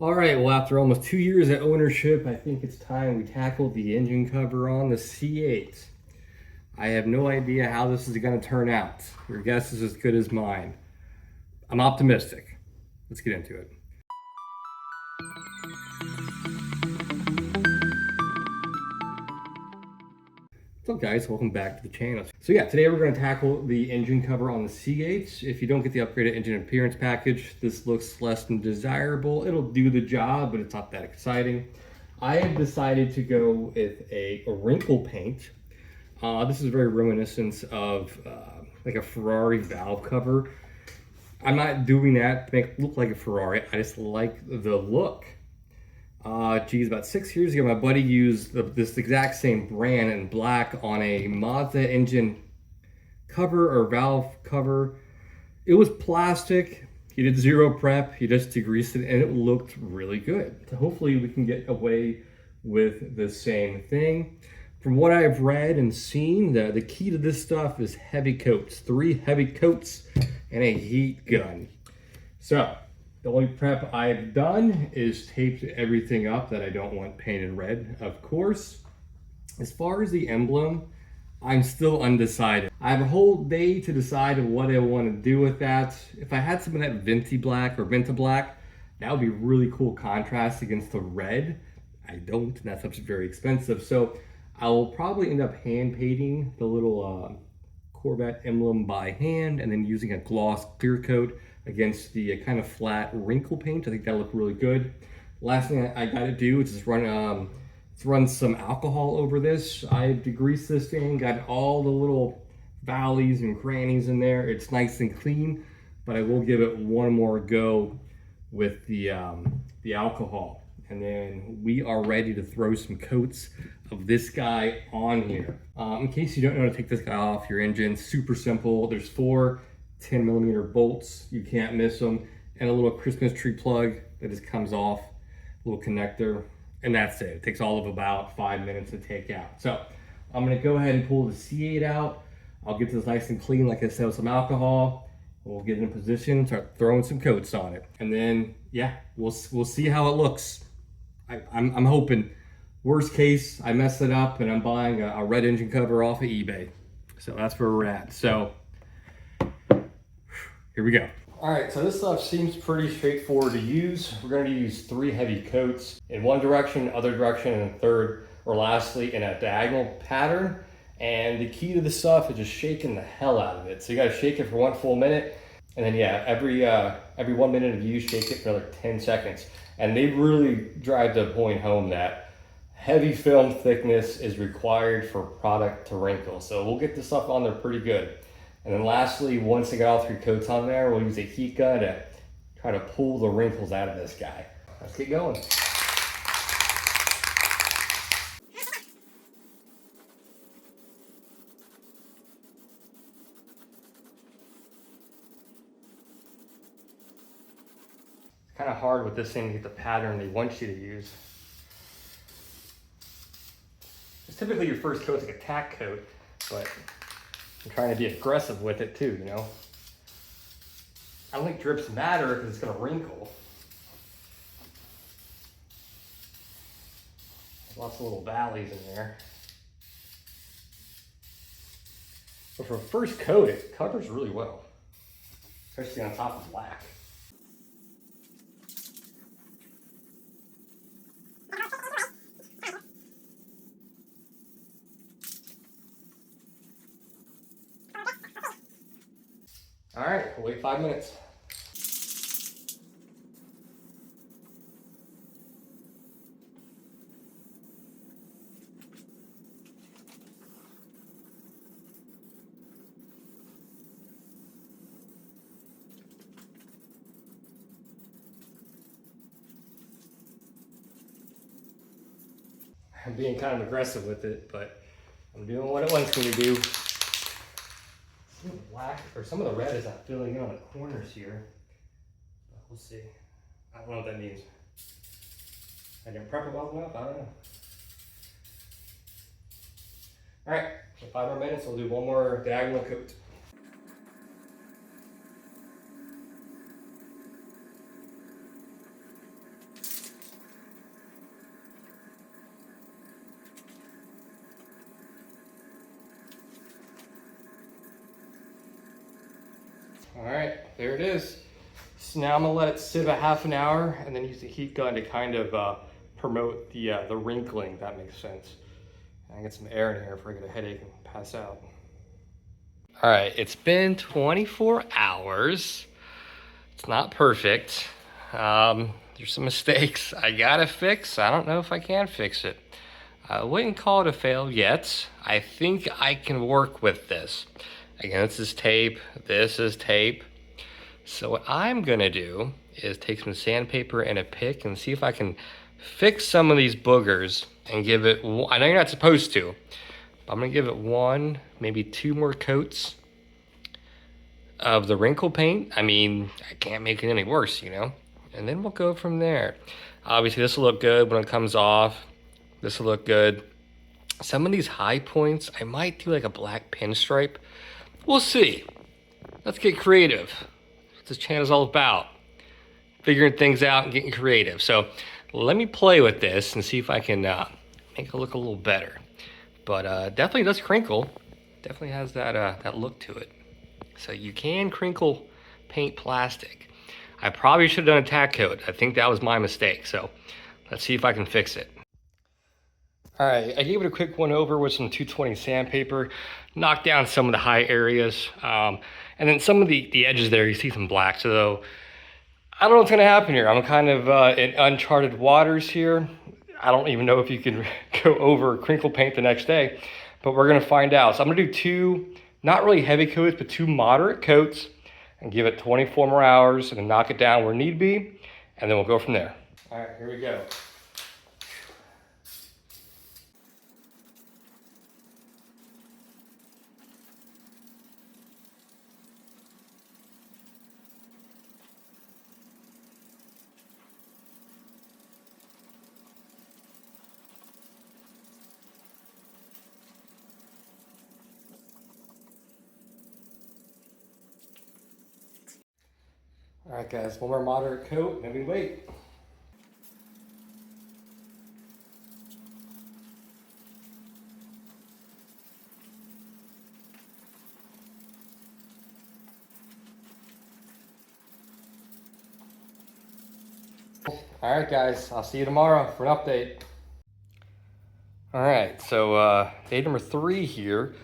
All right, well, after almost 2 years of ownership, I think it's time we tackle the engine cover on the C8. I have no idea how this is going to turn out. Your guess is as good as mine. I'm optimistic. Let's get into it. What's up, guys? Welcome back to the channel. So yeah, today we're going to tackle the engine cover on the C8. If you don't get the upgraded engine appearance package, this looks less than desirable. It'll do the job, but it's not that exciting. I have decided to go with a Wrinkle paint. This is very reminiscent of like a Ferrari valve cover. I'm not doing that to make it look like a Ferrari. I just like the look. Geez, about 6 years ago, my buddy used this exact same brand in black on a Mazda engine cover or valve cover. It was plastic. He did zero prep. He just degreased it and it looked really good. So hopefully we can get away with the same thing. From what I've read and seen, the key to this stuff is heavy coats. 3 heavy coats and a heat gun. So the only prep I've done is taped everything up that I don't want painted red, of course. As far as the emblem, I'm still undecided. I have a whole day to decide what I want to do with that. If I had some of that Venti black or Venta black, that would be really cool contrast against the red. I don't, and that stuff's very expensive. So I'll probably end up hand painting the little Corvette emblem by hand and then using a gloss clear coat against the kind of flat Wrinkle paint. I think that'll look really good. Last thing I gotta do is just run some alcohol over this. I've degreased this thing, got all the little valleys and crannies in there. It's nice and clean, but I will give it one more go with the alcohol. And then we are ready to throw some coats of this guy on here. In case you don't know how to take this guy off your engine, super simple. There's 4 10mm bolts, you can't miss them, and a little Christmas tree plug that just comes off, a little connector, and that's it. It takes all of about 5 minutes to take out. So I'm gonna go ahead and pull the C8 out. I'll get this nice and clean, like I said, with some alcohol. We'll get in a position, start throwing some coats on it, and then yeah, we'll see how it looks. I'm hoping. Worst case, I mess it up and I'm buying a red engine cover off of eBay. So that's where we're at. So here we go. All right, so this stuff seems pretty straightforward to use. We're going to use 3 heavy coats in one direction, other direction, and third, or lastly, in a diagonal pattern. And the key to this stuff is just shaking the hell out of it. So you got to shake it for 1 full minute, and then yeah, every 1 minute of use, shake it for another 10 seconds. And they really drive the point home that heavy film thickness is required for product to wrinkle. So we'll get this stuff on there pretty good. And then lastly, once I got all 3 coats on there, we'll use a heat gun to try to pull the wrinkles out of this guy. Let's get going. It's kind of hard with this thing to get the pattern they want you to use. It's typically your first coat's like a tack coat, but I'm trying to be aggressive with it too, you know? I don't think drips matter because it's gonna wrinkle. There's lots of little valleys in there. But for a first coat, it covers really well, especially on top of black. All right, we'll wait 5 minutes. I'm being kind of aggressive with it, but I'm doing what it wants me to do. Some of the black, or some of the red is not filling in on the corners here. But we'll see. I don't know what that means. I didn't prep it well enough, I don't know. All right, so 5 more minutes, we'll do one more diagonal coat. right, there it is. So now I'm gonna let it sit about half an hour and then use the heat gun to kind of promote the wrinkling, if that makes sense. And I get some air in here before I get a headache and pass out. All right, it's been 24 hours. It's not perfect. There's some mistakes I gotta fix. I don't know if I can fix it. I wouldn't call it a fail yet. I think I can work with this. Again, this is tape, this is tape. So what I'm gonna do is take some sandpaper and a pick and see if I can fix some of these boogers and give it, I know you're not supposed to, but I'm gonna give it 1, maybe 2 more coats of the wrinkle paint. I mean, I can't make it any worse, you know? And then we'll go from there. Obviously this will look good when it comes off. This will look good. Some of these high points, I might do like a black pinstripe. We'll see. Let's get creative. That's what this channel is all about. Figuring things out and getting creative. So let me play with this and see if I can make it look a little better. But definitely does crinkle. Definitely has that look to it. So you can crinkle paint plastic. I probably should have done a tack coat. I think that was my mistake. So let's see if I can fix it. All right, I gave it a quick one over with some 220 sandpaper, knocked down some of the high areas, and then some of the edges there, you see some black. So I don't know what's gonna happen here. I'm kind of in uncharted waters here. I don't even know if you can go over crinkle paint the next day, but we're gonna find out. So I'm gonna do 2, not really heavy coats, but 2 moderate coats and give it 24 more hours and then knock it down where need be, and then we'll go from there. All right, here we go. All right, guys, one more moderate coat, and then we wait. All right, guys, I'll see you tomorrow for an update. All right, so day number 3 here.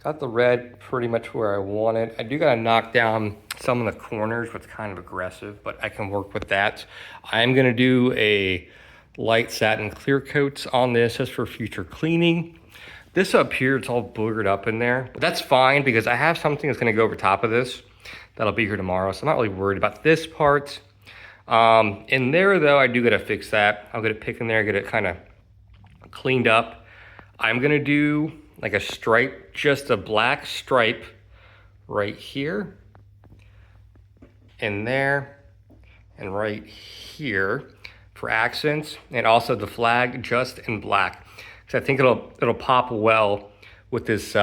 Got the red pretty much where I want it. I do gotta knock down some of the corners, which is kind of aggressive, but I can work with that. I'm gonna do a light satin clear coat on this just for future cleaning. This up here, it's all boogered up in there, but that's fine because I have something that's gonna go over top of this that'll be here tomorrow, so I'm not really worried about this part. In there though, I do gotta fix that. I'll get a pick in there, get it kind of cleaned up. I'm gonna do like a stripe, just a black stripe right here, in there, and right here for accents, and also the flag just in black. Because I think it'll pop well with this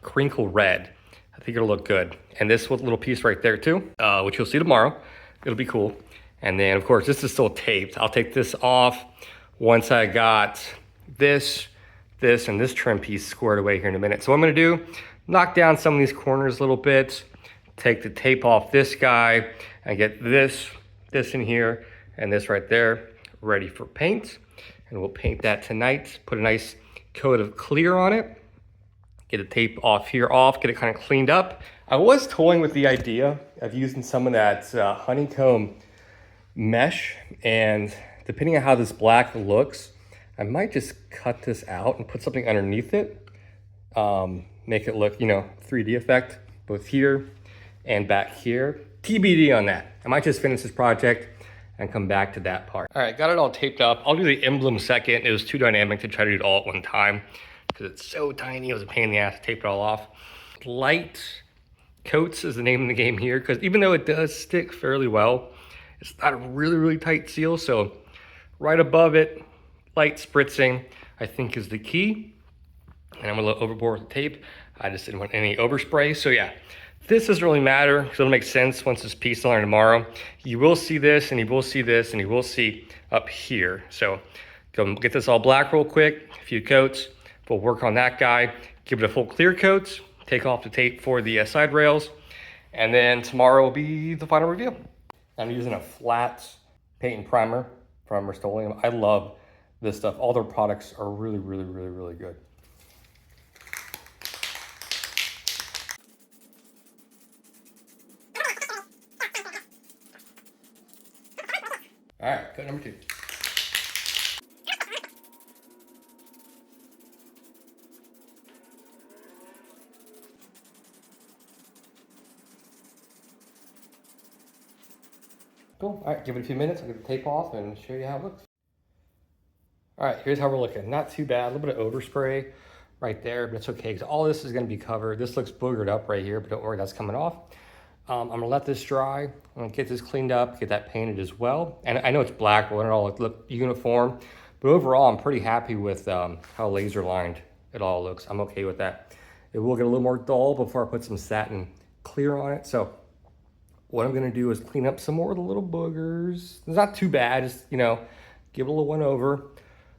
crinkle red. I think it'll look good. And this little piece right there too, which you'll see tomorrow. It'll be cool. And then of course, this is still taped. I'll take this off once I got this, and this trim piece squared away here in a minute. So what I'm gonna do, knock down some of these corners a little bit, take the tape off this guy, and get this in here, and this right there, ready for paint. And we'll paint that tonight, put a nice coat of clear on it, get the tape off here, get it kind of cleaned up. I was toying with the idea of using some of that honeycomb mesh, and depending on how this black looks, I might just cut this out and put something underneath it. Make it look, 3D effect, both here and back here. TBD on that. I might just finish this project and come back to that part. All right, got it all taped up. I'll do the emblem second. It was too dynamic to try to do it all at one time because it's so tiny. It was a pain in the ass to tape it all off. Light coats is the name of the game here, because even though it does stick fairly well, it's not a really, really tight seal. So right above it, light spritzing, I think is the key. And I'm a little overboard with the tape. I just didn't want any overspray. So yeah, this doesn't really matter because it'll make sense once this piece is on tomorrow. You will see this, and you will see this, and you will see up here. So go get this all black real quick, a few coats. We'll work on that guy, give it a full clear coat, take off the tape for the side rails, And then tomorrow will be the final review. I'm using a flat paint and primer from Rust-Oleum. I love this stuff. All their products are really, really, really, really good. All right, cut number 2. Cool. All right, give it a few minutes. I'll get the tape off and show you how it looks. All right, here's how we're looking. Not too bad. A little bit of overspray right there, but it's okay because all this is going to be covered. This looks boogered up right here, but don't worry, that's coming off. I'm going to let this dry. I'm going to get this cleaned up, get that painted as well. And I know it's black, but it all look uniform. But overall, I'm pretty happy with how laser lined it all looks. I'm okay with that. It will get a little more dull before I put some satin clear on it. So what I'm gonna do is clean up some more of the little boogers. It's not too bad, just, you know, give it a little one over,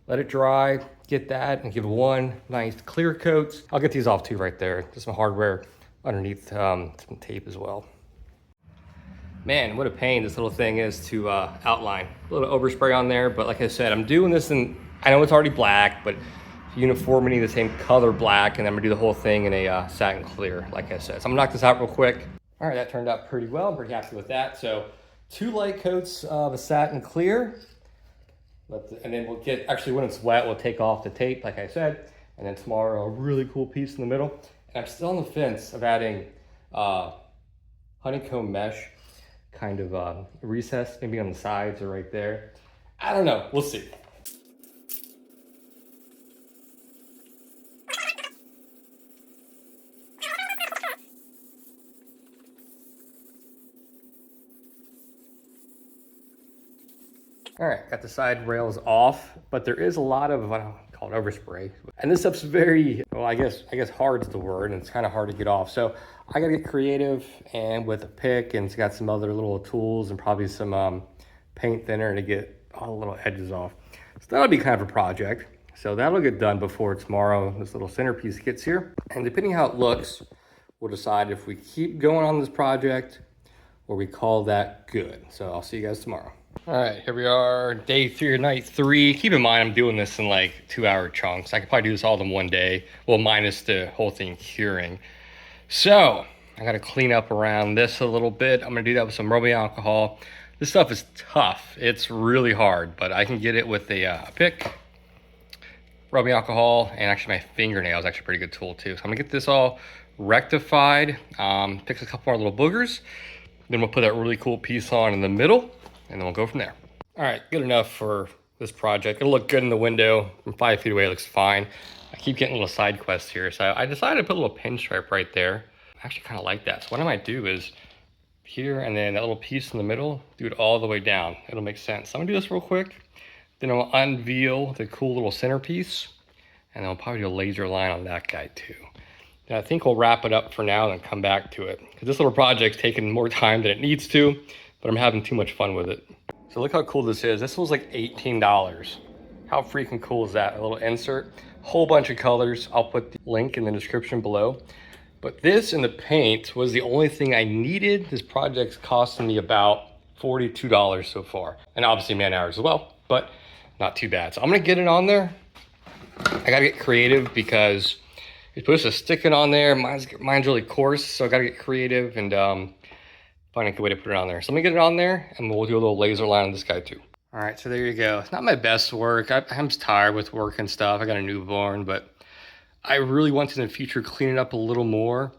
let it dry, get that, and give it one nice clear coat. I'll get these off too right there. Just some hardware underneath some tape as well. Man, what a pain this little thing is to outline. A little overspray on there, but like I said, I'm doing this in, I know it's already black, but uniformity, the same color black, and I'm gonna do the whole thing in a satin clear, like I said. So I'm gonna knock this out real quick. All right, that turned out pretty well. I'm pretty happy with that. So 2 light coats of a satin clear. And then we'll get, actually when it's wet, we'll take off the tape, like I said. And then tomorrow, a really cool piece in the middle. And I'm still on the fence of adding honeycomb mesh kind of recess, maybe on the sides or right there. I don't know, we'll see. All right, got the side rails off, but there is a lot of, I don't call it overspray. And this stuff's very, well, I guess hard's the word, and it's kind of hard to get off. So I gotta get creative and with a pick, and it's got some other little tools and probably some paint thinner to get all the little edges off. So that'll be kind of a project. So that'll get done before tomorrow this little centerpiece gets here. And depending how it looks, we'll decide if we keep going on this project or we call that good. So I'll see you guys tomorrow. All right, here we are, day 3 or night 3. Keep in mind, I'm doing this in like 2-hour chunks. I could probably do this all in one day, well, minus the whole thing curing. So I got to clean up around this a little bit. I'm going to do that with some rubbing alcohol. This stuff is tough. It's really hard, but I can get it with a pick, rubbing alcohol, and actually my fingernail is actually a pretty good tool too. So I'm going to get this all rectified, fix a couple more little boogers. Then we'll put that really cool piece on in the middle, and then we'll go from there. All right, good enough for this project. It'll look good in the window. From 5 feet away, it looks fine. I keep getting little side quests here. So I decided to put a little pinstripe right there. I actually kind of like that. So what I might do is here and then that little piece in the middle, do it all the way down. It'll make sense. So I'm gonna do this real quick. Then I'll unveil the cool little centerpiece, and I'll probably do a laser line on that guy too. And I think we'll wrap it up for now and then come back to it. Because this little project's taking more time than it needs to, but I'm having too much fun with it. So look how cool this is. This was like $18. How freaking cool is that? A little insert, whole bunch of colors. I'll put the link in the description below. But this and the paint was the only thing I needed. This project's costing me about $42 so far. And obviously man hours as well, but not too bad. So I'm gonna get it on there. I gotta get creative because you're supposed to stick it on there. Mine's really coarse, so I gotta get creative and find a good way to put it on there. So let me get it on there and we'll do a little laser line on this guy too. All right, so there you go. It's not my best work. I'm just tired with work and stuff. I got a newborn, but I really want to in the future clean it up a little more,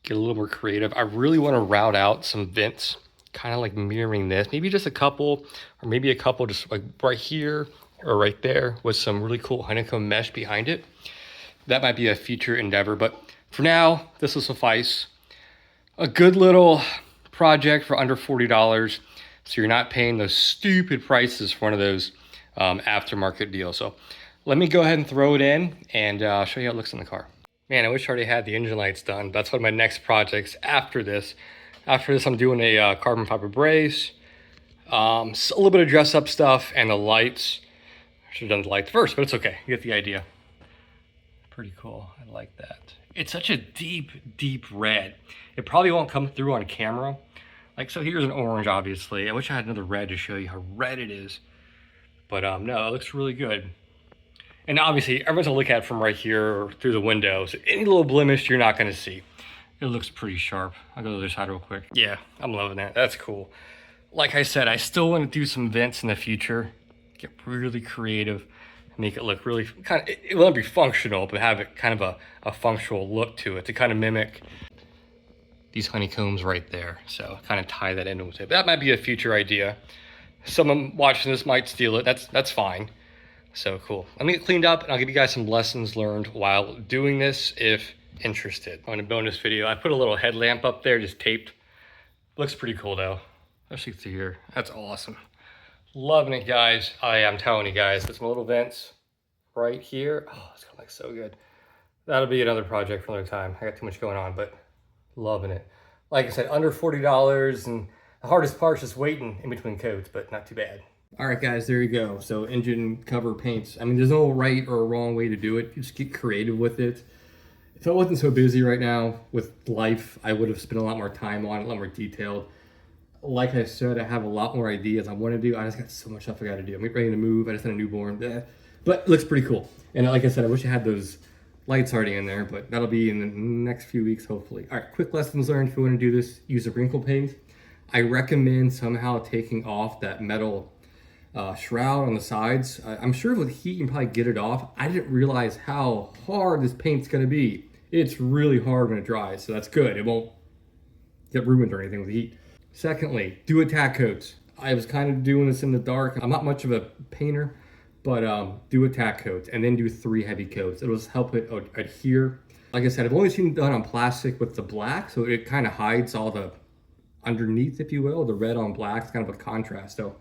get a little more creative. I really want to route out some vents, kind of like mirroring this. Maybe just a couple, or maybe a couple just like right here or right there with some really cool honeycomb mesh behind it. That might be a future endeavor, but for now, this will suffice. A good little project for under $40. So you're not paying those stupid prices for one of those aftermarket deals. So let me go ahead and throw it in and show you how it looks in the car. Man, I wish I already had the engine lights done. That's one of my next projects after this. After this, I'm doing a carbon fiber brace, a little bit of dress up stuff, and the lights. I should have done the lights first, but it's okay. You get the idea. Pretty cool. I like that. It's such a deep red. It probably won't come through on camera. Like, so here's an orange, obviously. I wish I had another red to show you how red it is. But no, it looks really good. And obviously, everyone's gonna look at it from right here or through the window. So any little blemish you're not gonna see. It looks pretty sharp. I'll go to the other side real quick. Yeah, I'm loving that. That's cool. Like I said, I still want to do some vents in the future. Get really creative. Make it look really kind of, it won't be functional, but have it kind of a functional look to it to kind of mimic these honeycombs right there. So kind of tie that into it. That might be a future idea. Someone watching this might steal it. That's fine. So cool. Let me get cleaned up and I'll give you guys some lessons learned while doing this if interested. On a bonus video, I put a little headlamp up there, just taped. Looks pretty cool though. Especially through here. That's awesome. Loving it, guys. I'm telling you guys, that's my little vents right here. Oh, it's gonna look so good. That'll be another project for another time. I got too much going on, but loving it. Like I said, under $40, and the hardest part's just waiting in between coats, but not too bad. All right, guys, there you go. So engine cover paints. I mean, there's no right or wrong way to do it. You just get creative with it. If I wasn't so busy right now with life, I would have spent a lot more time on it, a lot more detailed. Like I said, I have a lot more ideas I want to do. I just got so much stuff I got to do. I'm ready to move. I just had a newborn. But it looks pretty cool. And like I said, I wish I had those lights already in there, but that'll be in the next few weeks, hopefully. All right, quick lessons learned. If you want to do this, use a wrinkle paint. I recommend somehow taking off that metal shroud on the sides. I'm sure with heat you can probably get it off. I didn't realize how hard this paint's going to be. It's really hard when it dries, so that's good. It won't get ruined or anything with the heat. Secondly, do attack coats. I was kind of doing this in the dark. I'm not much of a painter, but do attack coats and then do 3 heavy coats. It'll just help it adhere. Like I said, I've only seen it done on plastic with the black, so it kind of hides all the underneath, if you will. The red on black is kind of a contrast. So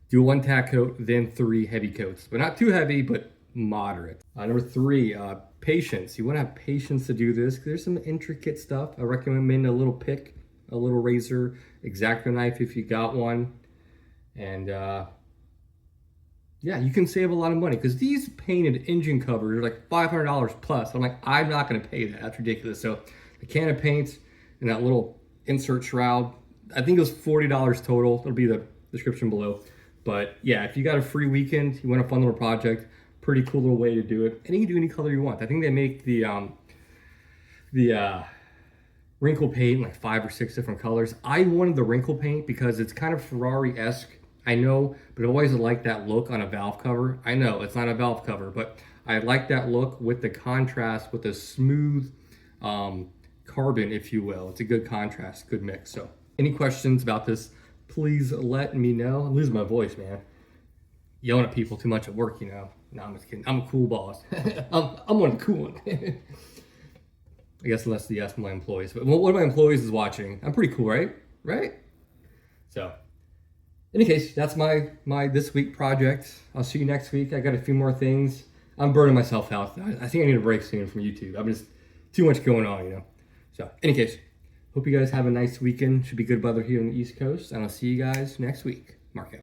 do 1 tack coat, then 3 heavy coats, but not too heavy, but moderate. Number 3, patience. You want to have patience to do this. There's some intricate stuff. I recommend a little pick, a little razor, X-Acto knife if you got one. And yeah, you can save a lot of money because these painted engine covers are like $500 plus. I'm like, I'm not going to pay that. That's ridiculous. So the can of paint and that little insert shroud, I think it was $40 total. It'll be the description below. But yeah, if you got a free weekend, you want a fun little project, pretty cool little way to do it. And you can do any color you want. I think they make the wrinkle paint in like 5 or 6 different colors. I wanted the wrinkle paint because it's kind of Ferrari-esque, I know, but I always like that look on a valve cover. I know it's not a valve cover, but I like that look with the contrast, with the smooth carbon, if you will. It's a good contrast, good mix. So any questions about this, please let me know. I'm losing my voice, man. Yelling at people too much at work, you know. No, I'm just kidding. I'm a cool boss. I'm one of the cool ones. I guess unless my employees. But one of my employees is watching. I'm pretty cool, right? Right? So, in any case, that's my this week project. I'll see you next week. I got a few more things. I'm burning myself out. I think I need a break soon from YouTube. I'm just too much going on, you know. So, in any case, hope you guys have a nice weekend. Should be good weather here on the East Coast. And I'll see you guys next week. Mark out.